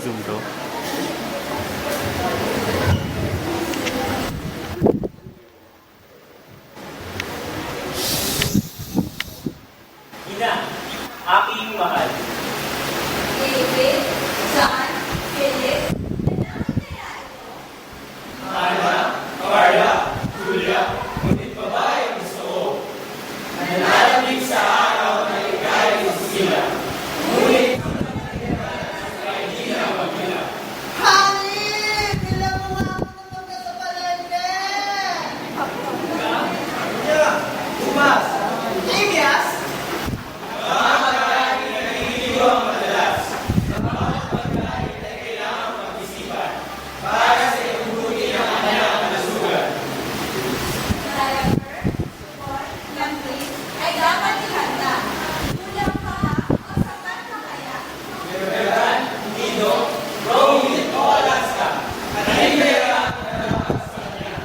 zoom to. Ina, aking mahal. David, John, Philip, Carla, Julia, ngunit babae ang gusto ko. Nananalamig sa araw na ikay sila. Ngunit ay di na magila. Honey! Bilang mo nga ako ng mga sa palengke! Tumas! Amias? Mga pagkain na nangingiliw ang madalas. Mga pagkain na kailangan pag-isipan para sa ibubuti ng kanyang kalusugan. driver, support, lampin, ay dapat ihanda. Kulang pa ba o sapat na kaya? Meron, Ido, Rowing o Alaska. At ay pera na nalakas sa kanya.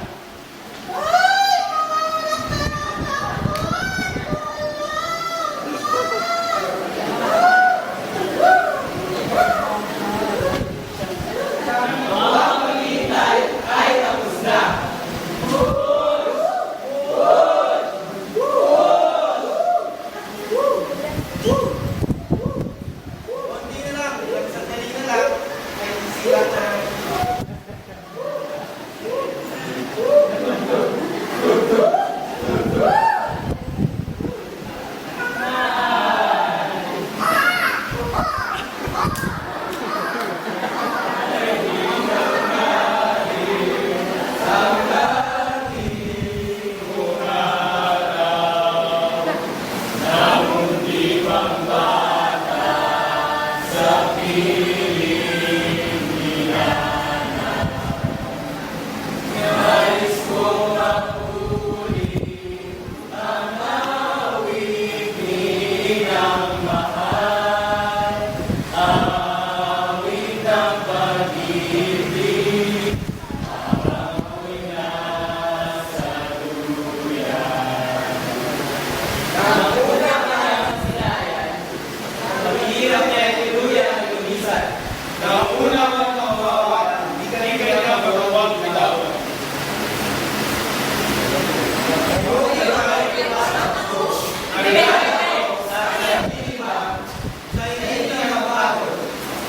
Ay! Mga anak na Mga paghihintay ay tapos na. Konti na lang, ilang sandali na lang, ay sila na. Paghihirap niya ay tuluyan ang lumisan. Nauna man mawawa, hindi ka rin kanya magawang bitawan.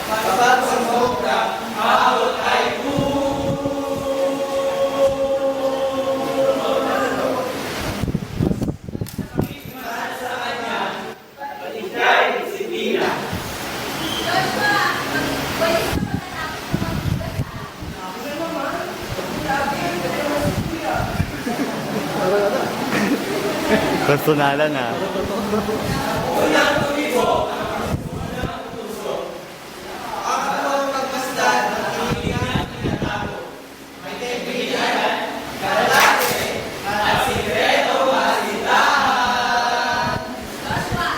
Kapag sa sobra, Maabot ay sa kanya, patigay disiplina. Joshua, pwede ka pa natapos na Personalan ah. Unang tumibo ang unang puso. ang anong magmasdan ng Pilihan tinatago. May kaibigan, kalate, at sikreto masitahan. Joshua,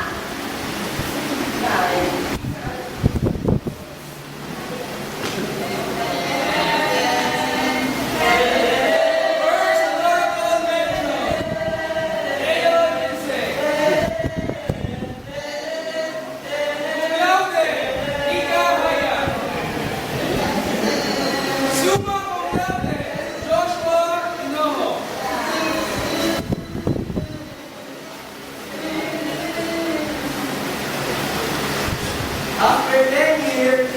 after 10 years,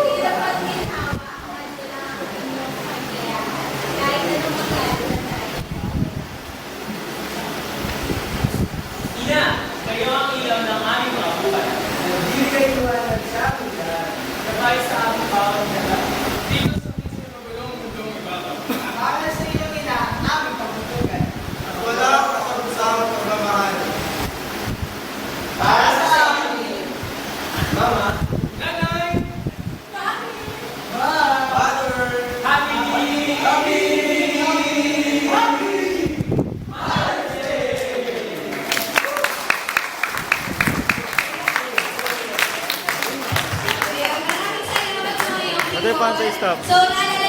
mahirap at ginhawa ang magdala ang inyong kakayahan. Kahit anong mangyari sa tayo. Ina, kayo ang ilaw ng aming mga buhay. hindi kayo iwanan sa amin lahat. Sabay sa aming bawat dagat. Dito sa mismo magulong mundong ibabaw. Para sa inyong ina, aming pagtutugan. At wala ang kasabusawang pagmamahal. Para sa amin, Mama, Nanay, Father, happy! Happy! Ate, paano tayo stop? So, lalagyan